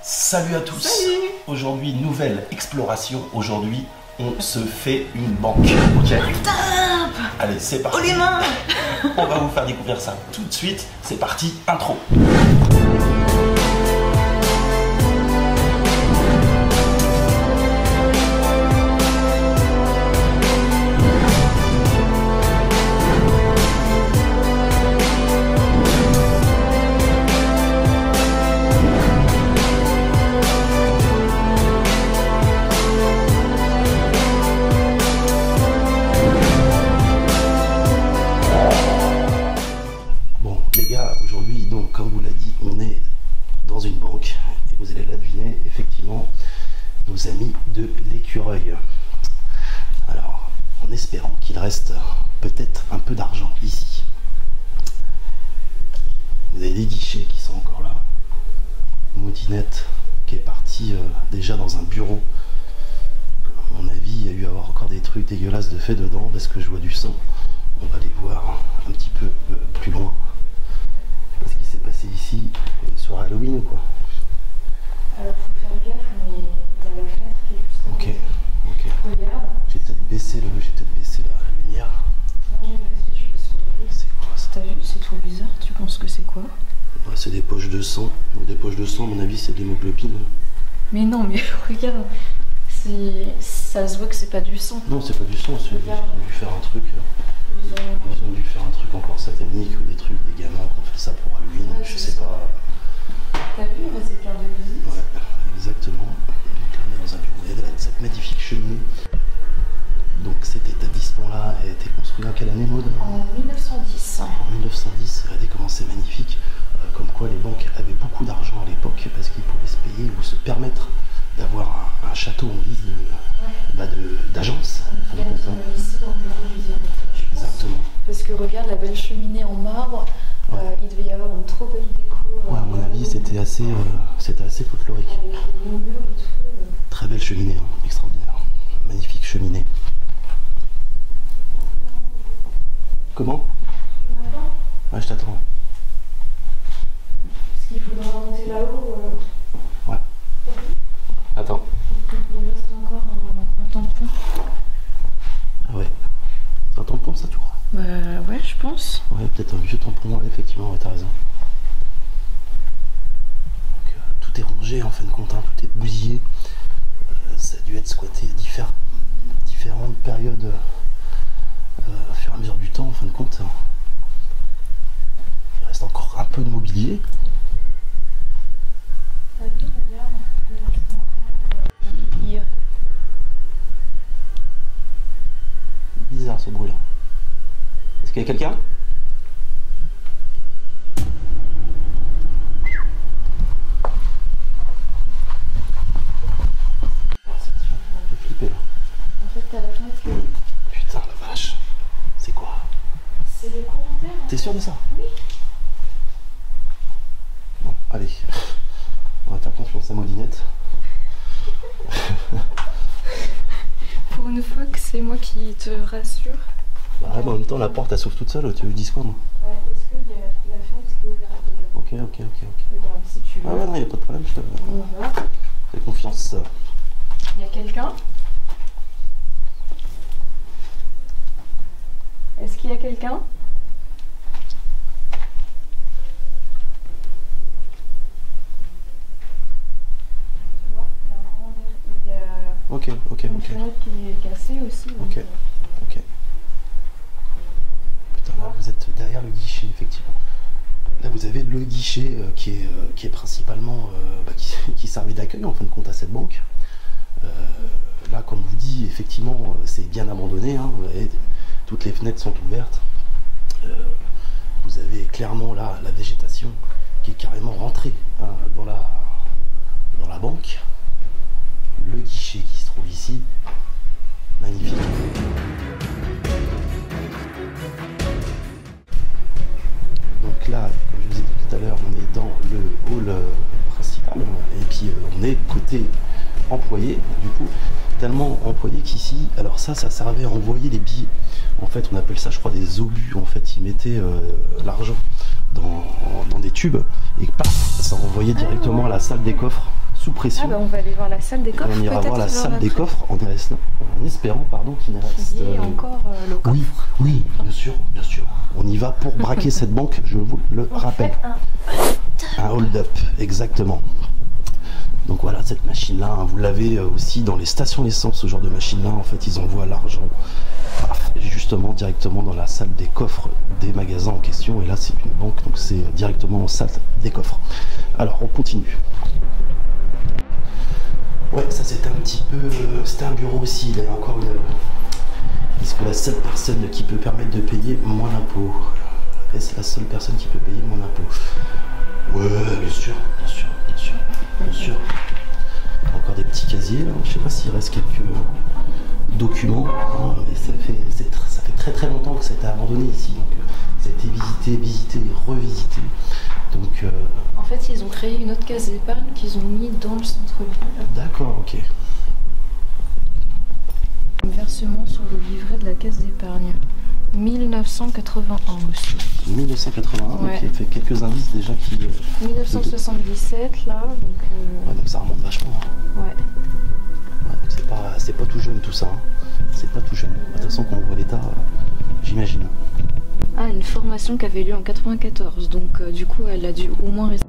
Salut à tous. Salut. Aujourd'hui, nouvelle exploration. Aujourd'hui, on se fait une banque. Ok. Top. Allez, c'est parti. Oh les mains. On va vous faire découvrir ça tout de suite. C'est parti, intro. Bon, les gars, aujourd'hui, donc, comme vous l'a dit, on est dans une banque. Et vous allez la deviner, effectivement, nos amis de l'écureuil. Alors, en espérant qu'il reste peut-être un peu d'argent ici. Vous avez des guichets qui sont encore là. Maudinette qui est partie déjà dans un bureau. À mon avis, il y a eu à avoir encore des trucs dégueulasses de fait dedans parce que je vois du sang. On va les voir un petit peu plus loin. Je sais pas ce qui s'est passé ici. Une soirée Halloween ou quoi? Alors faut faire gaffe, mais il y a la fenêtre qui est juste Ok, en ok. Regarde. J'ai peut-être baissé la lumière. Non, mais vas-y, je peux surveiller. C'est quoi ça? T'as vu, c'est trop bizarre. Tu penses que c'est quoi? Ouais, c'est des poches de sang. Donc, des poches de sang, à mon avis, c'est de l'hémoglobine. Mais non, mais regarde. Ça se voit que c'est pas du sang. Non, c'est pas du sang, c'est ils Regarde. ont dû faire un truc. Ils ont dû faire un truc encore satanique ou des trucs, des gamins qui ont fait ça pour Halloween, Ouais, je c'est sais ça. pas. T'as vu, là, c'est plein de visites. Ouais, exactement. Donc là, on est dans un bureau, il y a cette magnifique cheminée. Donc cet établissement-là a été construit en quelle année, Maud? En 1910. En 1910, regardez comment c'est magnifique. Comme quoi les banques avaient beaucoup d'argent à l'époque parce qu'ils pouvaient se payer ou se permettre d'avoir un château en guise d'agence. Il y a ici dans le bureau du directeur, je pense. Exactement. Parce que regarde la belle cheminée en marbre. Ouais. Il devait y avoir une trop belle déco. Ouais, à mon avis, c'était assez folklorique. Avec les murs et tout. Très belle cheminée, hein, extraordinaire. Magnifique cheminée. Comment? Ouais, je t'attends. Est-ce qu'il faudra monter là-haut? Ouais. Attends. Il reste encore un tampon. Ah ouais. C'est un tampon, ça, tu crois? Bah ouais, je pense. Ouais, peut-être un vieux tampon, ouais, effectivement, ouais, t'as raison. Donc, tout est rangé en fin de compte, hein, tout est bousillé. Ça a dû être squatté à différentes périodes au fur et à mesure du temps, en fin de compte. Il reste encore un peu de mobilier. T'as vu, regarde. Il reste encore. Bizarre ce bruit là. Est-ce qu'il y a quelqu'un? J'ai flippé là. En fait, t'as la fenêtre qui. Putain la vache. C'est quoi? C'est le courant d'air. T'es sûr de ça? Oui. Bon, allez. On va faire confiance à Maudinette. Pour une fois que c'est moi qui te rassure. Bah ouais, mais en même temps la porte elle s'ouvre toute seule, tu veux que je dise quoi moi? Ouais, est-ce qu'il y a la fenêtre qui est ouverte? Regarde. Ok. Regarde si tu veux. Ah ouais, non, y a pas de problème, je te On va. fais confiance. Il y a quelqu'un? Est-ce qu'il y a quelqu'un? Tu vois, il y a un courant d'air. Il y a Ok. une fenêtre qui est cassée aussi. donc, Ok. Ok. Putain, là vous êtes derrière le guichet, effectivement. Là vous avez le guichet qui est principalement qui servait d'accueil en fin de compte à cette banque. Là comme je vous dis, effectivement c'est bien abandonné, hein, vous voyez, toutes les fenêtres sont ouvertes. Vous avez clairement là la végétation qui est carrément rentrée hein, dans la banque. Le guichet qui se trouve ici, magnifique. Donc là, comme je vous ai dit tout à l'heure, on est dans le hall principal et puis on est côté employé, du coup, tellement employé qu'ici, alors ça servait à envoyer les billets. En fait, on appelle ça, je crois, des obus. En fait, ils mettaient l'argent dans des tubes et paf, ça envoyait directement à la salle des coffres sous pression. Ah bah on va aller voir la salle des coffres. On ira voir la salle des coffres en espérant qu'il ne reste... Il y a encore le coffre. Oui, oui, bien sûr, bien sûr. On y va pour braquer cette banque, je vous le rappelle. Un hold-up, exactement. Donc voilà, cette machine-là, hein, vous l'avez aussi dans les stations essence, ce genre de machine-là. En fait, ils envoient l'argent justement directement dans la salle des coffres des magasins en question. Et là, c'est une banque, donc c'est directement en salle des coffres. Alors, on continue. Ouais, ça c'était un petit peu... c'était un bureau aussi, il y a encore une... Est-ce que la seule personne qui peut permettre de payer moins d'impôts? Est-ce la seule personne qui peut payer moins d'impôts? Ouais, bien sûr, bien sûr, bien sûr, bien sûr. Encore des petits casiers, là. Je sais pas s'il reste quelques documents, hein, mais ça fait très très longtemps que ça a été abandonné ici. Donc ça a été visité et revisité. Donc... En fait, ils ont créé une autre case d'épargne qu'ils ont mis dans le centre-ville. D'accord, ok. Versement sur le livret de la caisse d'épargne. 1981 aussi. 1981, ouais. Donc il fait quelques indices déjà qui... 1977 là, donc... Ouais, donc ça remonte vachement. Hein. Ouais. Ouais, c'est pas tout jeune tout ça. Hein. C'est pas tout jeune. De toute façon, quand on voit l'état, j'imagine. Ah, une formation qui avait lieu en 94, donc du coup elle a dû au moins rester.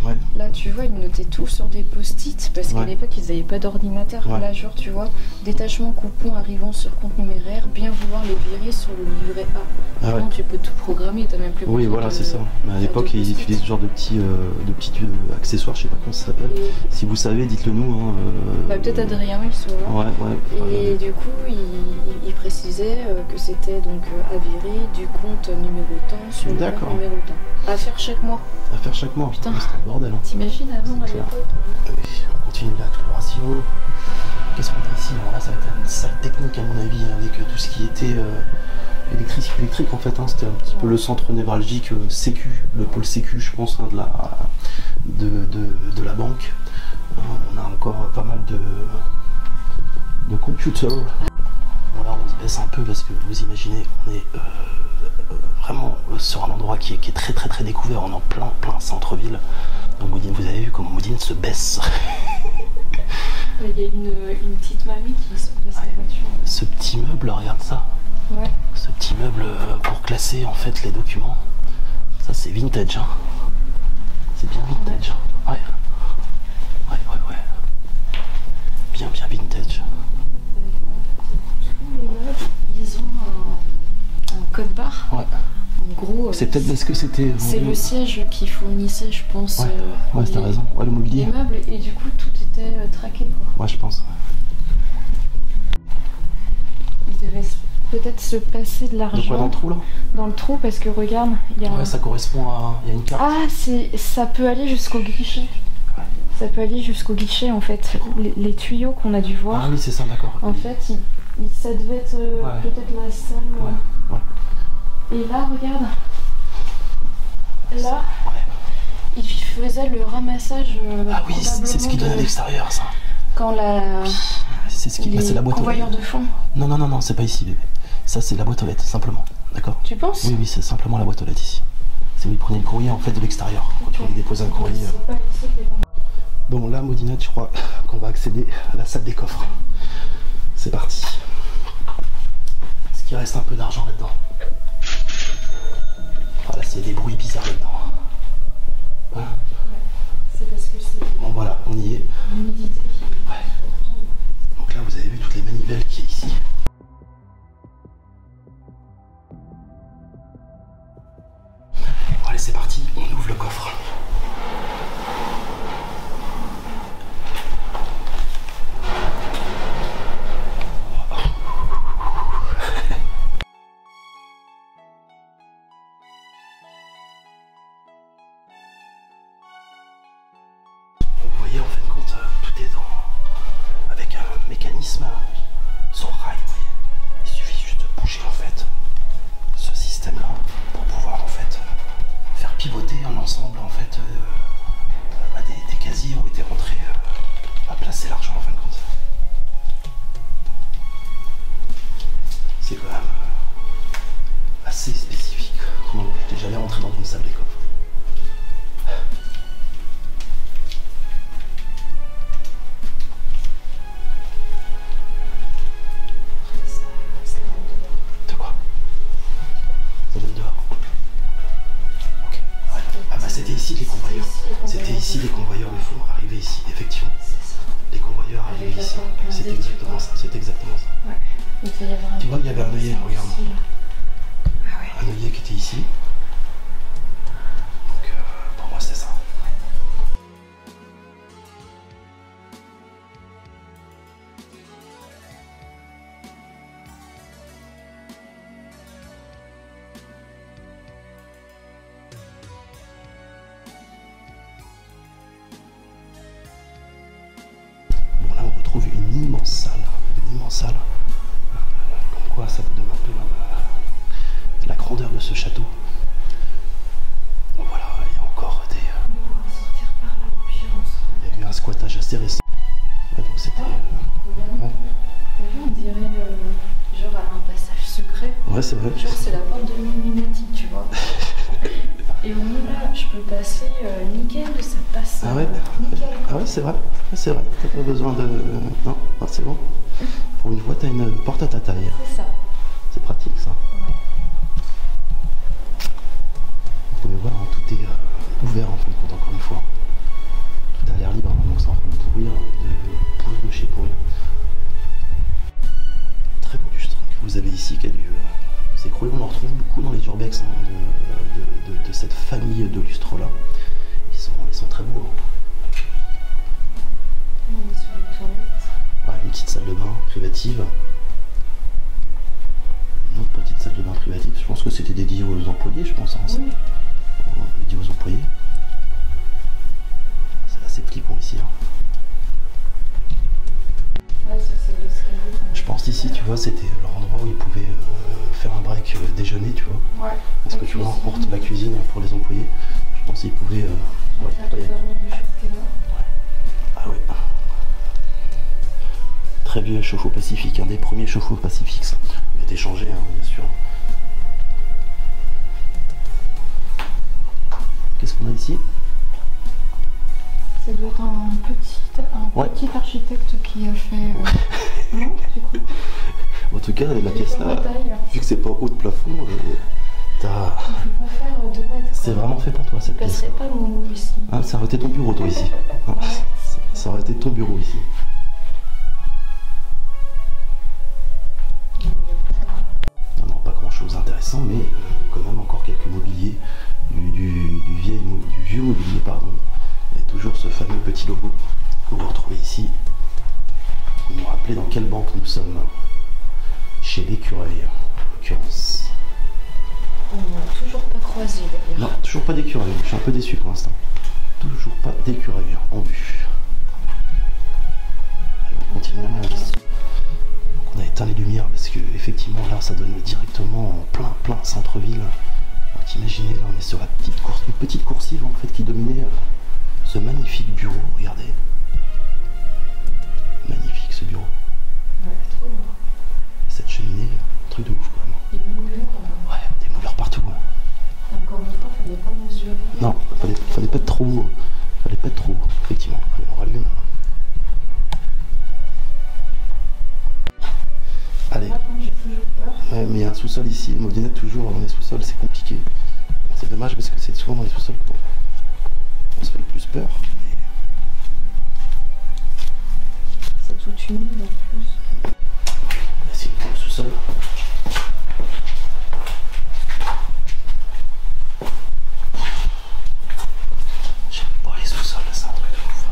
Ouais. Là tu vois, ils notaient tout sur des post-it parce qu'à Ouais. l'époque ils n'avaient pas d'ordinateur. Ouais. Là genre tu vois, détachement coupon arrivant sur compte numéraire, bien vouloir les virer sur le livret A. Ah ouais. Non, tu peux tout programmer, t'as même plus besoin. Oui, voilà, c'est ça. Mais à l'époque, ils utilisaient ce genre de petits accessoires, je sais pas comment ça s'appelle. Et... Si vous savez, dites-le nous. Hein, Bah, peut-être Adrien, il saura. Ouais. Et du coup, il précisait que c'était donc à virer du compte numéro tant sur le compte numéro tant. À faire chaque mois. À faire chaque mois. Putain. C'était un bordel. Hein. T'imagines avant à l'époque? On continue la coloration. Qu'est-ce qu'on a ici? Alors là, ça va être une salle technique à mon avis, avec tout ce qui était électrique en fait. Hein. C'était un petit peu le centre névralgique sécu, le pôle sécu, je pense, hein, de la banque. On a encore pas mal de computers. Voilà, on se baisse un peu parce que vous imaginez, on est vraiment sur un endroit qui est très très très découvert. On est en plein centre-ville. Donc vous avez vu comment Moudine se baisse. Il y a une petite mamie qui se passe la voiture. Ce petit meuble, regarde ça. Ouais. Ce petit meuble pour classer en fait les documents. Ça c'est vintage. Hein. C'est bien vintage. Ouais. Bien vintage. Tous les meubles, ils ont un code barre. Ouais. En gros, c'est peut-être parce que c'était... C'est le siège qui fournissait, je pense, ouais, t'as raison. Ouais, le mobilier. Les meubles, et du coup, tout était traqué, quoi. Ouais, je pense. Il devait peut-être se passer de l'argent. De quoi, dans le trou, là? Dans le trou, parce que regarde, il y a... Ouais, ça correspond à... Il y a une carte. Ah, ça peut aller jusqu'au guichet. Ouais. Ça peut aller jusqu'au guichet, en fait. Les tuyaux qu'on a dû voir. Ah oui, c'est ça, d'accord. En fait, ça devait être peut-être la salle... Ouais. Et là, regarde, là, il faisait le ramassage. Ah oui, c'est ce qui donne à l'extérieur, ça. Quand la... C'est ce qui passe, c'est la boîte aux lettres. de fond. Non, c'est pas ici, bébé. Ça, c'est la boîte aux lettres, simplement. D'accord? Tu penses? Oui, c'est simplement la boîte aux lettres ici. C'est où ils prenaient le courrier, en fait, de l'extérieur. Quand tu voulais déposer un courrier. Bon, là, Maudinette, je crois qu'on va accéder à la salle des coffres. C'est parti. Est-ce qu'il reste un peu d'argent là-dedans? Voilà, c'est des bruits bizarres là-dedans. Hein? C'est parce que c'est... Bon, voilà, on y est. L'humidité qui... Ouais. Donc là, vous avez vu toutes les manivelles qu'il y a ici. Bon, allez, c'est parti, on ouvre le coffre. Vous voyez, en fin de compte, assez large en fin de compte. C'est quand même assez spécifique. Moi, j'étais jamais rentré dans une salle des coffres. De quoi? Ça donne dehors. Ok. Ouais. Ah bah c'était ici les convoyeurs. C'était ici les convoyeurs de fond arrivaient ici, effectivement. Les convoyeurs arrivaient ici. C'est exactement ça. C'est exactement ça. Ouais. Il devait y avoir un... Tu vois, il y avait un œillet, regarde. Ah ouais. Un œillet qui était ici. Donc pour moi c'était ça. Bon là on retrouve une immense salle. Une immense salle. Comme quoi ça vous donne un peu la grandeur de ce château. Bon, voilà, il y a encore des... Il y a eu un squattage assez récent. Ouais, donc c'était... Ouais. On dirait genre un passage secret. Ouais, c'est vrai. Genre c'est la porte de l'Illuminati, tu vois. Et au moins là, je peux passer nickel, ça passe Ah ouais. nickel. Ah ouais, c'est vrai. C'est vrai. T'as pas besoin de... Non, c'est bon. Pour une fois, t'as une porte à ta taille. C'est ça. C'est pratique, ça. Ouais. Vous pouvez voir, hein, tout est ouvert, en fin de compte, encore une fois. Tout a l'air libre, hein, donc c'est en train de pourrir, de chez pourrir. Très beau lustre que vous avez ici, qui a dû s'écrouler. On en retrouve beaucoup dans les urbex, hein, de cette famille de lustres-là. Ils sont très beaux. Hein. On est sur les toilettes. Ouais, une petite salle de bain privative. Une autre petite salle de bain privative. Je pense que c'était dédié aux employés, je pense. Hein, oui. Dédié aux employés. C'est assez flippant ici. Hein. Ouais, ça c'est l'escalier. Je pense ici, tu vois, c'était l'endroit où ils pouvaient faire un break déjeuner, tu vois. Ouais. Parce que tu vois, on porte la cuisine pour les employés. Je pense qu'ils pouvaient... Ah ouais. Très vieux chauffe-eau Pacifique, un des premiers chauffe-eau Pacifique. Ça. Il a été changé, hein, bien sûr. Qu'est-ce qu'on a ici? Ça doit être un petit architecte qui a fait... Non, tu crois? En tout cas, la pièce là, vu que c'est pas haut de plafond, t'as... Il faut pas faire 2 mètres. C'est vraiment fait pour toi cette pièce. Je passerai pas mon mot ici. Ah, ça aurait été ton bureau, toi, ici. Ah, ça aurait été ton bureau, ici. Non, pas grand-chose d'intéressant, mais quand même encore quelques mobiliers, du vieux mobilier, pardon. Et toujours ce fameux petit logo que vous retrouvez ici. Pour nous rappeler dans quelle banque nous sommes. Chez l'écureuil, en l'occurrence. On n'a toujours pas croisé d'ailleurs. Non, toujours pas d'écureuil. Je suis un peu déçu pour l'instant. Toujours pas d'écureuil en vue. Allez, on continue. Donc on a éteint les lumières parce que effectivement là ça donne directement en plein centre-ville. Donc imaginez, là on est sur la petite coursive en fait qui dominait ce magnifique bureau. Regardez. Magnifique ce bureau. Ouais, trop beau. Cette cheminée, truc de ouf quand même. Des moulures. Ouais, des moulures partout. Ouais. Encore une fois, fallait pas mesurer. Non, fallait pas être trop. Fallait pas être trop, effectivement. Allez, on rallume. Allez. J'ai toujours peur. Ouais, mais il y a un sous-sol ici. Molinette, toujours dans les sous-sols, c'est compliqué. C'est dommage parce que c'est souvent dans les sous-sols qu'on se fait le plus peur. Mais... C'est toute humide en plus. C'est le sous-sol. J'aime pas les sous-sols, c'est un truc de ouf.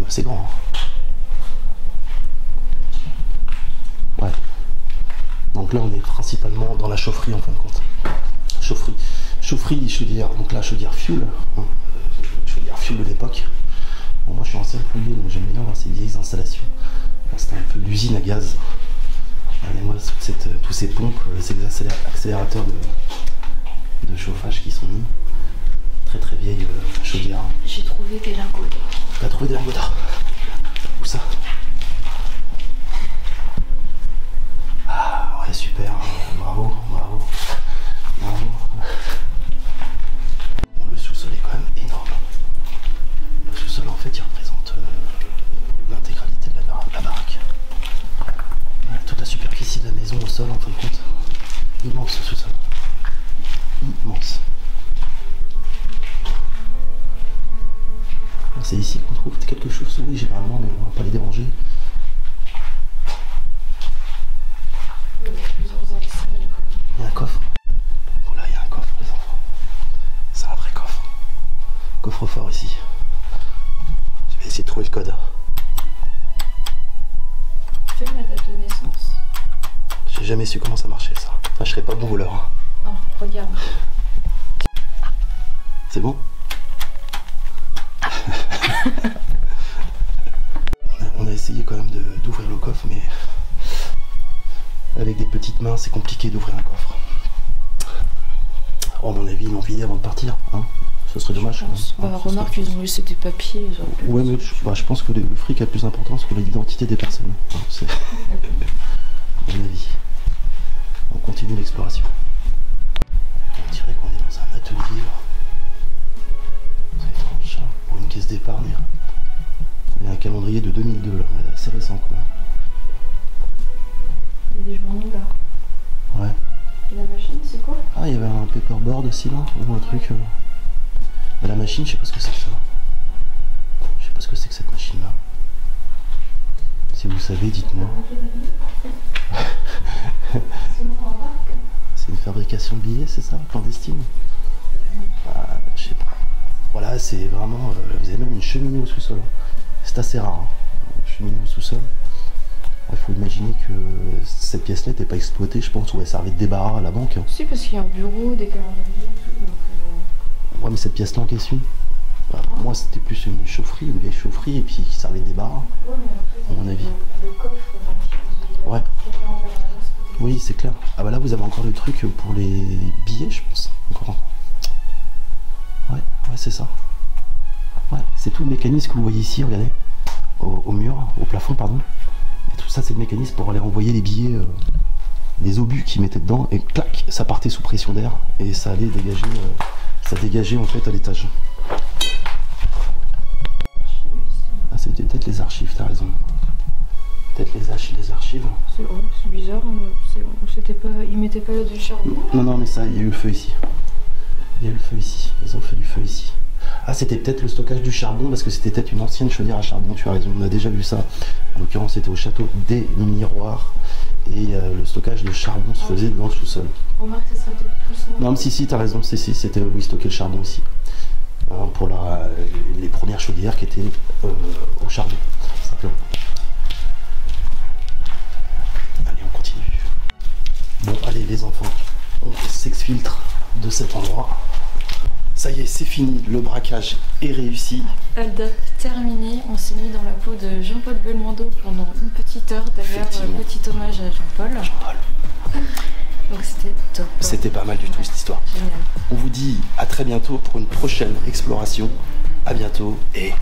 C'est grand. Hein. Ouais. Donc là on est principalement dans la chaufferie en fin de compte. Chaufferie chaudière. Donc là chaudière fuel. Hein. Chaudière fuel de l'époque. Bon, moi je suis ancien plombier donc j'aime bien voir ces vieilles installations. C'était un peu l'usine à gaz. Regardez-moi tous ces pompes, ces accélérateurs de chauffage qui sont mis. trouvé des lingots d'or. T'as trouvé des lingots d'or? Où ça? Ah ouais, super, bravo, bravo, bravo. Le sous-sol est quand même énorme. Le sous-sol en fait il représente l'intégralité de la baraque. Ouais, toute la superficie de la maison au sol en fin de compte. Immense ce sous-sol. Immense. C'est ici qu'on trouve quelques chauves-souris généralement, mais on va pas les déranger. Il y a un coffre. Voilà, il y a un coffre, les enfants. C'est un vrai coffre. Coffre-fort ici. Je vais essayer de trouver le code. Tu fais ma date de naissance? J'ai jamais su comment ça marchait ça. Enfin, je serais pas bon voleur. Oh, regarde. C'est bon? On a essayé quand même d'ouvrir le coffre, mais avec des petites mains, c'est compliqué d'ouvrir un coffre. Oh, à mon avis, ils l'ont vidé avant de partir. Hein, ce serait dommage. Bah, remarque, ils ont laissé des papiers. Ouais, mais je pense que le fric a plus d'importance que l'identité des personnes. Hein, c'est à mon avis. On continue l'exploration. On dirait qu'on est dans un atelier. C'est étrange, hein, pour une caisse d'épargne. Il y a un calendrier de 2002, là, assez récent quand même. Il y a des journaux là. Ouais. Et la machine, c'est quoi? Ah, il y avait un paperboard aussi là, ou un truc. Mais la machine, je sais pas ce que c'est que ça. Je sais pas ce que c'est que cette machine là. Si vous savez, dites-moi. C'est une fabrication de billets, c'est ça, clandestine? Ah, je sais pas. Voilà, c'est vraiment. Vous avez même une cheminée au sous-sol. C'est assez rare, hein. Une cheminée au sous-sol. Il faut imaginer que cette pièce-là n'était pas exploitée, je pense, ou elle servait de débarras à la banque. Si, parce qu'il y a un bureau, des calendriers, tout. Donc, Ouais, mais cette pièce-là en question, bah, pour moi, c'était plus une chaufferie, une vieille chaufferie, et puis qui servait de débarras, ouais, mais en fait, à mon avis. Le coffre, donc, Ouais. Oui, c'est clair. Ah bah là, vous avez encore le truc pour les billets, je pense. Encore. Ouais, c'est ça. Ouais, c'est tout le mécanisme que vous voyez ici, regardez. Au mur, au plafond, pardon. Et tout ça, c'est le mécanisme pour aller envoyer les billets, les obus qu'ils mettaient dedans, et clac, ça partait sous pression d'air, et ça allait dégager, ça dégageait en fait à l'étage. Ah, c'était peut-être les archives, t'as raison. Peut-être les archives. C'est bizarre, c'était pas, ils mettaient pas du charbon. Non, mais ça, il y a eu le feu ici. Il y a eu le feu ici, ils ont fait du feu ici. Ah, c'était peut-être le stockage du charbon, parce que c'était peut-être une ancienne chaudière à charbon, tu as raison, on a déjà vu ça. En l'occurrence, c'était au château des Miroirs, et le stockage de charbon se faisait dans le sous-sol. Remarque, ça serait peut-être plus... Non, mais si, t'as raison, c'était où ils stockaient le charbon aussi. Pour les premières chaudières qui étaient au charbon, simplement. Allez, on continue. Bon, allez les enfants, on s'exfiltre de cet endroit. Ça y est, c'est fini, le braquage est réussi. Hold up terminé, on s'est mis dans la peau de Jean-Paul Belmondo pendant une petite heure. D'ailleurs, petit hommage à Jean-Paul. Donc c'était top. C'était pas mal du tout cette histoire. Génial. On vous dit à très bientôt pour une prochaine exploration. À bientôt et